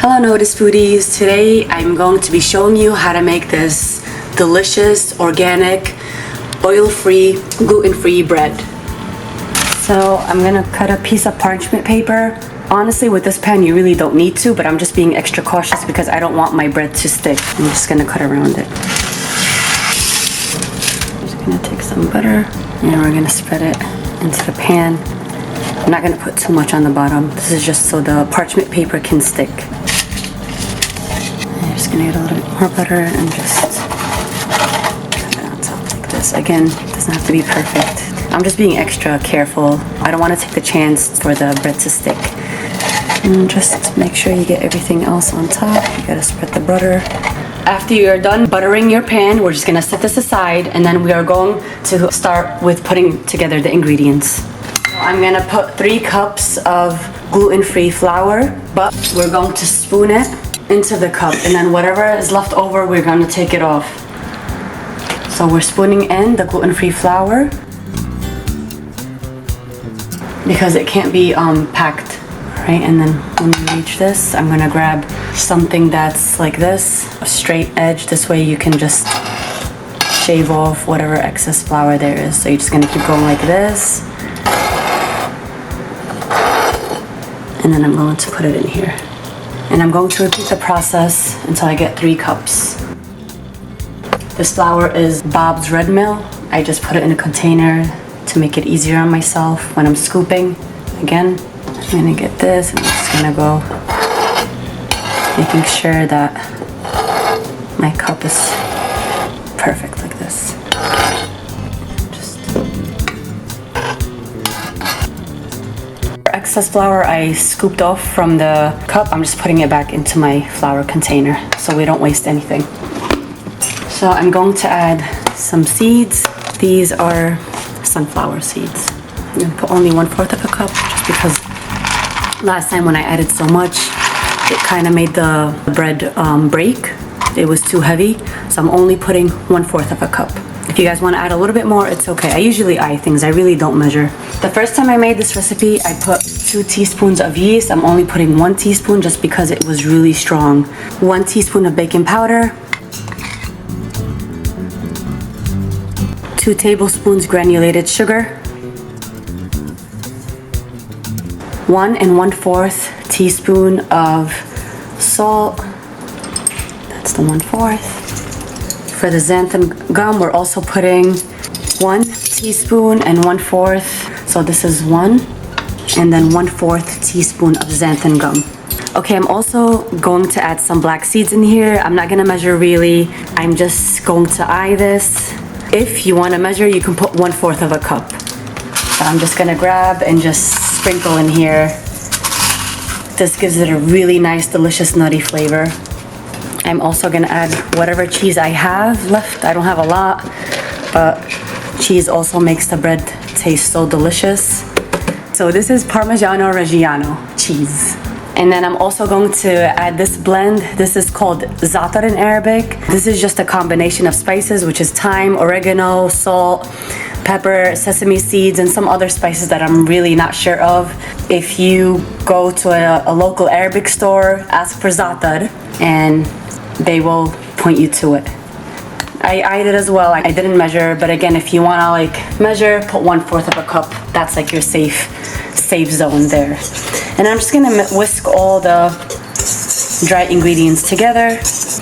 Hello Notus foodies, today I'm going to be showing you how to make this delicious, organic, oil-free, gluten-free bread. So I'm gonna cut a piece of parchment paper. Honestly, with this pan you really don't need to, but I'm just being extra cautious because I don't want my bread to stick. I'm just gonna cut around it. I'm just gonna take some butter and we're gonna spread it into the pan. I'm not gonna put too much on the bottom. This is just so the parchment paper can stick. I'm just gonna get a little bit more butter and just put it on top like this. Again, it doesn't have to be perfect. I'm just being extra careful. I don't want to take the chance for the bread to stick. And just make sure you get everything else on top. You gotta spread the butter. After you're done buttering your pan, we're just gonna set this aside and then we are going to start with putting together the ingredients. I'm gonna put 3 cups of gluten-free flour, but we're going to spoon it into the cup and then whatever is left over, we're gonna take it off. So we're spooning in the gluten-free flour because it can't be packed, right? And then when you reach this, I'm gonna grab something that's like this, a straight edge. This way you can just shave off whatever excess flour there is. So you're just gonna keep going like this. And then I'm going to put it in here. And I'm going to repeat the process until I get 3 cups. This flour is Bob's Red Mill. I just put it in a container to make it easier on myself when I'm scooping. Again, I'm gonna get this and I'm just gonna go making sure that my cup is perfect like this. Excess flour I scooped off from the cup, I'm just putting it back into my flour container so we don't waste anything. So I'm going to add some seeds. These are sunflower seeds. I'm gonna put only 1/4 of a cup just because last time when I added so much, it kind of made the bread break. It was too heavy, so I'm only putting 1/4 of a cup. If you guys want to add a little bit more, it's okay. I usually eye things, I really don't measure. The first time I made this recipe, I put 2 teaspoons of yeast. I'm only putting 1 teaspoon just because it was really strong. 1 teaspoon of baking powder, 2 tablespoons granulated sugar, 1 1/4 teaspoon of salt. That's the 1/4. For the xanthan gum, we're also putting 1 teaspoon and 1/4. So this is 1 and then 1/4 teaspoon of xanthan gum. Okay, I'm also going to add some black seeds in here. I'm not gonna measure really. I'm just going to eye this. If you want to measure, you can put 1/4 of a cup. But I'm just gonna grab and just sprinkle in here. This gives it a really nice, delicious, nutty flavor. I'm also gonna add whatever cheese I have left. I don't have a lot, but cheese also makes the bread taste so delicious. So this is Parmigiano Reggiano cheese. And then I'm also going to add this blend. This is called za'atar in Arabic. This is just a combination of spices, which is thyme, oregano, salt, pepper, sesame seeds, and some other spices that I'm really not sure of. If you go to a local Arabic store, ask for za'atar, and they will point you to it. I eyed it as well. I didn't measure, but again, if you want to like measure, put 1/4 of a cup. That's like your safe zone there. And I'm just gonna whisk all the dry ingredients together.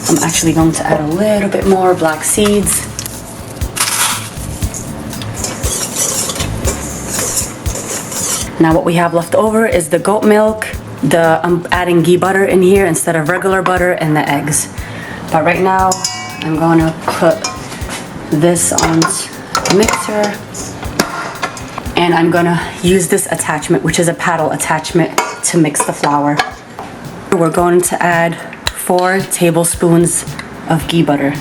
I'm actually going to add a little bit more black seeds. Now what we have left over is the goat milk. I'm adding ghee butter in here instead of regular butter, and the eggs. But right now, I'm gonna put this on the mixer. And I'm gonna use this attachment, which is a paddle attachment, to mix the flour. We're going to add 4 tablespoons of ghee butter.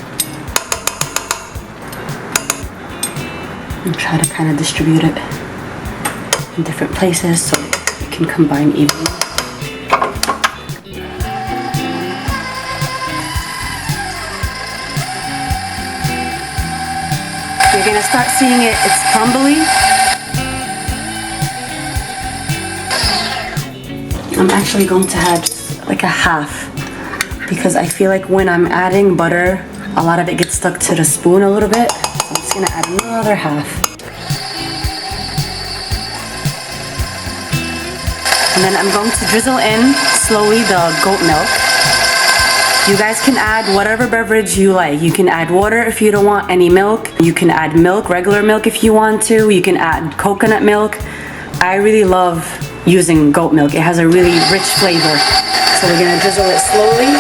And try to kind of distribute it in different places so it can combine evenly. You're gonna start seeing it's crumbly. I'm actually going to add like a half because I feel like when I'm adding butter, a lot of it gets stuck to the spoon a little bit. So I'm just gonna add another half. And then I'm going to drizzle in slowly the goat milk. You guys can add whatever beverage you like. You can add water if you don't want any milk. You can add milk, regular milk if you want to. You can add coconut milk. I really love using goat milk. It has a really rich flavor. So we're gonna drizzle it slowly.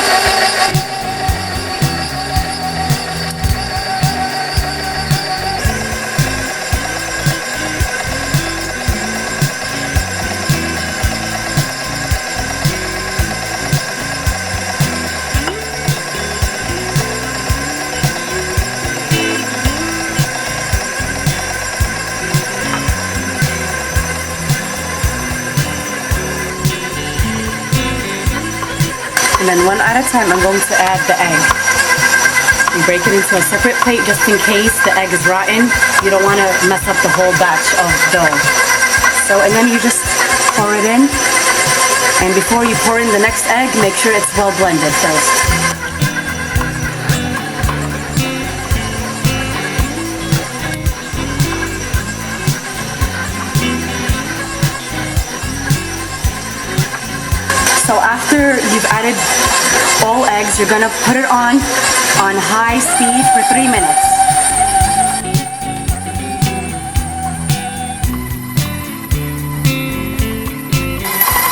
And then one at a time, I'm going to add the egg. You break it into a separate plate just in case the egg is rotten. You don't want to mess up the whole batch of dough. So, and then you just pour it in. And before you pour in the next egg, make sure it's well blended first. So after you've added all eggs, you're gonna put it on high speed for 3 minutes.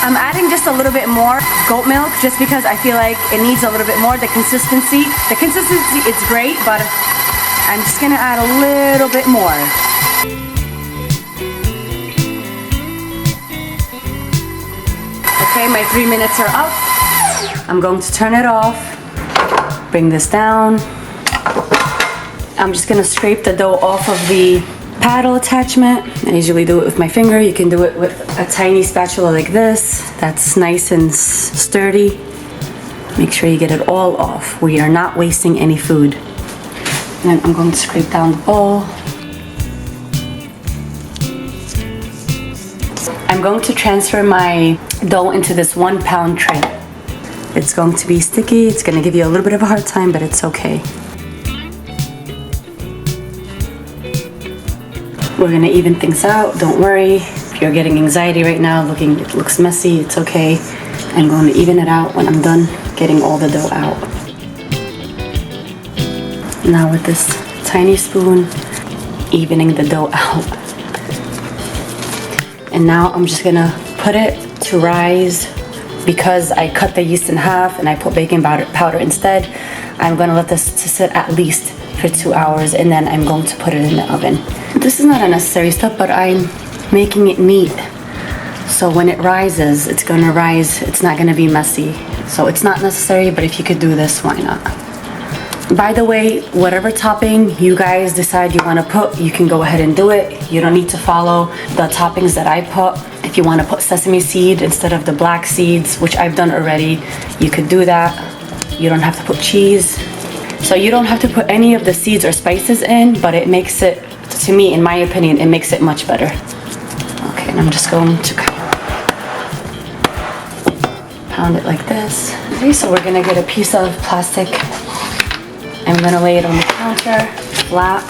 I'm adding just a little bit more goat milk just because I feel like it needs a little bit more. The consistency it's great, but I'm just gonna add a little bit more. Okay, my 3 minutes are up. I'm going to turn it off. Bring this down. I'm just gonna scrape the dough off of the paddle attachment. I usually do it with my finger. You can do it with a tiny spatula like this. That's nice and sturdy. Make sure you get it all off. We are not wasting any food. And I'm going to scrape down the bowl. I'm going to transfer my dough into this 1 pound tray. It's going to be sticky. It's going to give you a little bit of a hard time, but it's okay. We're going to even things out. Don't worry. If you're getting anxiety right now, it looks messy, it's okay. I'm going to even it out when I'm done getting all the dough out. Now with this tiny spoon, evening the dough out. And now I'm just gonna put it to rise. Because I cut the yeast in half and I put baking powder instead, I'm gonna let this to sit at least for 2 hours, and then I'm going to put it in the oven. This is not a necessary step, but I'm making it neat. So when it rises, it's gonna rise, it's not gonna be messy. So it's not necessary, but if you could do this, why not? By the way, whatever topping you guys decide you wanna put, you can go ahead and do it. You don't need to follow the toppings that I put. If you wanna put sesame seed instead of the black seeds, which I've done already, you could do that. You don't have to put cheese. So you don't have to put any of the seeds or spices in, but it makes it, to me, in my opinion, it makes it much better. Okay, and I'm just going to pound it like this. Okay, so we're gonna get a piece of plastic. I'm gonna lay it on the counter, flat.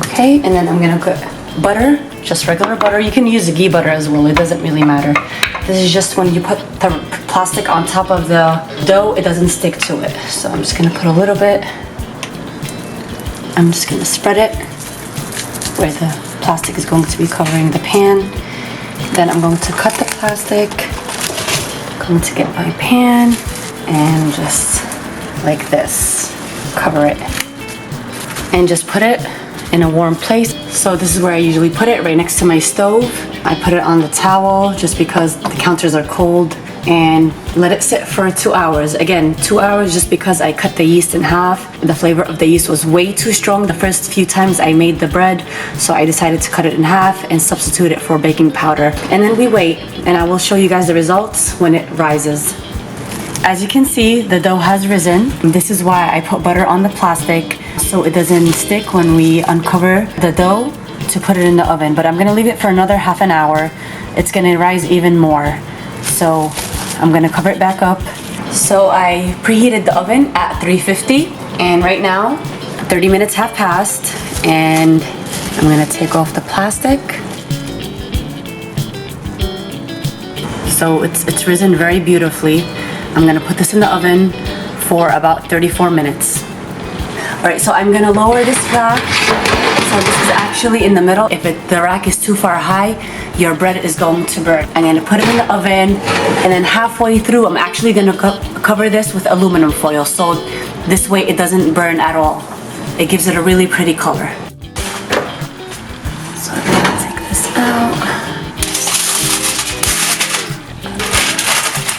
Okay, and then I'm gonna put butter, just regular butter. You can use ghee butter as well, it doesn't really matter. This is just when you put the plastic on top of the dough, it doesn't stick to it. So I'm just gonna put a little bit. I'm just gonna spread it where the plastic is going to be covering the pan. Then I'm going to cut the plastic. I'm going to get my pan and just like this, cover it. And just put it in a warm place. So this is where I usually put it, right next to my stove. I put it on the towel just because the counters are cold, and let it sit for 2 hours. Again, 2 hours just because I cut the yeast in half. The flavor of the yeast was way too strong the first few times I made the bread, so I decided to cut it in half and substitute it for baking powder. And then we wait, and I will show you guys the results when it rises. As you can see, the dough has risen. This is why I put butter on the plastic, so it doesn't stick when we uncover the dough to put it in the oven. But I'm gonna leave it for another half an hour. It's gonna rise even more. So I'm gonna cover it back up. So I preheated the oven at 350, and right now 30 minutes have passed, and I'm gonna take off the plastic. So it's risen very beautifully. I'm gonna put this in the oven for about 34 minutes. All right, so I'm gonna lower this rack. So this is actually in the middle. If the rack is too far high, your bread is going to burn. I'm gonna put it in the oven, and then halfway through, I'm actually gonna cover this with aluminum foil, so this way it doesn't burn at all. It gives it a really pretty color. So I'm gonna take this out.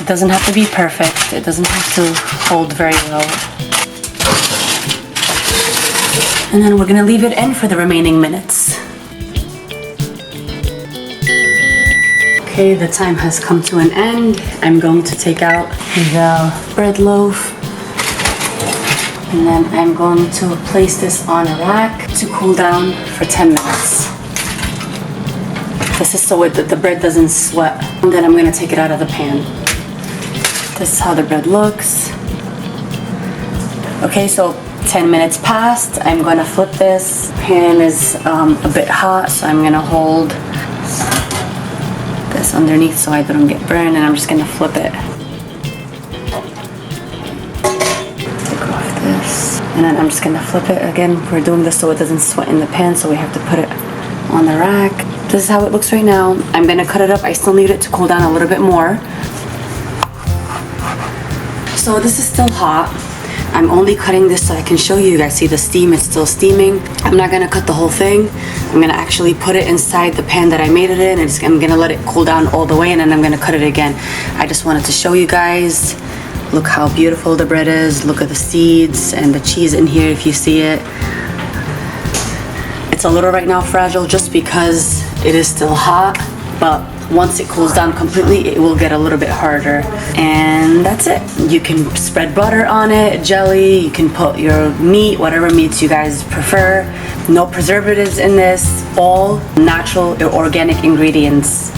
It doesn't have to be perfect. It doesn't have to hold very well. And then we're gonna leave it in for the remaining minutes. Okay, the time has come to an end. I'm going to take out the bread loaf, and then I'm going to place this on a rack to cool down for 10 minutes. This is so the bread doesn't sweat. And then I'm gonna take it out of the pan. This is how the bread looks. Okay, so 10 minutes passed. I'm gonna flip this. Pan is a bit hot, so I'm gonna hold this underneath so I don't get burned, and I'm just gonna flip it. Take off this, and then I'm just gonna flip it again. We're doing this so it doesn't sweat in the pan, so we have to put it on the rack. This is how it looks right now. I'm gonna cut it up. I still need it to cool down a little bit more. So this is still hot. I'm only cutting this so I can show you. You guys see the steam, it's still steaming. I'm not gonna cut the whole thing. I'm gonna actually put it inside the pan that I made it in, and I'm gonna let it cool down all the way, and then I'm gonna cut it again. I just wanted to show you guys. Look how beautiful the bread is. Look at the seeds and the cheese in here if you see it. It's a little right now fragile just because it is still hot, but once it cools down completely, it will get a little bit harder. And that's it. You can spread butter on it, jelly, you can put your meat, whatever meats you guys prefer. No preservatives in this, all natural or organic ingredients.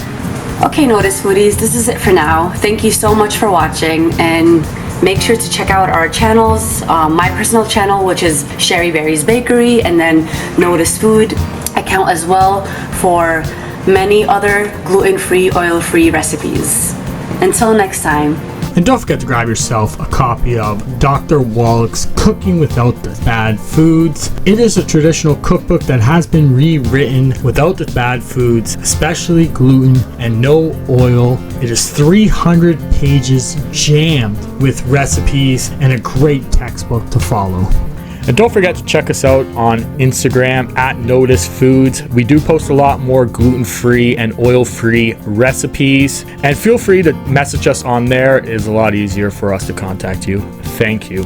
Okay, Notus foodies, this is it for now. Thank you so much for watching, and make sure to check out our channels. My personal channel, which is Sherri Berry's Bakery, and then Notus Food account as well for many other gluten-free, oil-free recipes. Until next time. And don't forget to grab yourself a copy of Dr. Wallach's Cooking Without the Bad Foods. It is a traditional cookbook that has been rewritten without the bad foods, especially gluten and no oil. It is 300 pages jammed with recipes and a great textbook to follow. And don't forget to check us out on Instagram at Notus Foods. We do post a lot more gluten-free and oil-free recipes. And feel free to message us on there. It is a lot easier for us to contact you. Thank you.